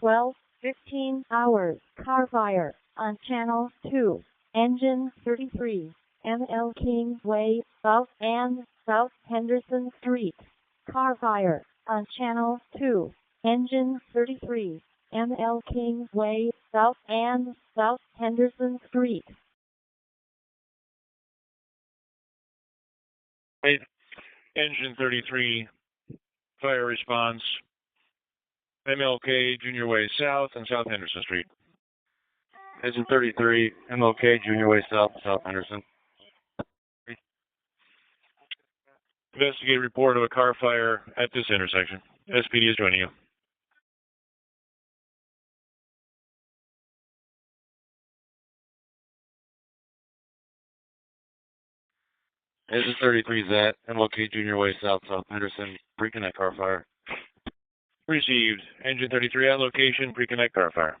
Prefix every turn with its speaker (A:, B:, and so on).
A: 12:15 hours. Car fire on Channel 2, Engine 33, ML Kingsway, South and South Henderson Street. Car fire on Channel 2, Engine 33, ML Kingsway, South and South Henderson Street.
B: Engine 33, fire response, MLK Junior Way South and South Henderson Street.
C: Engine 33, MLK Junior Way South, South Henderson.
B: Investigate report of a car fire at this intersection. SPD is joining you.
C: Engine 33 is at MLK Junior Way South, South Henderson. Pre-connect car fire.
B: Received. Engine 33 at location, pre-connect car fire.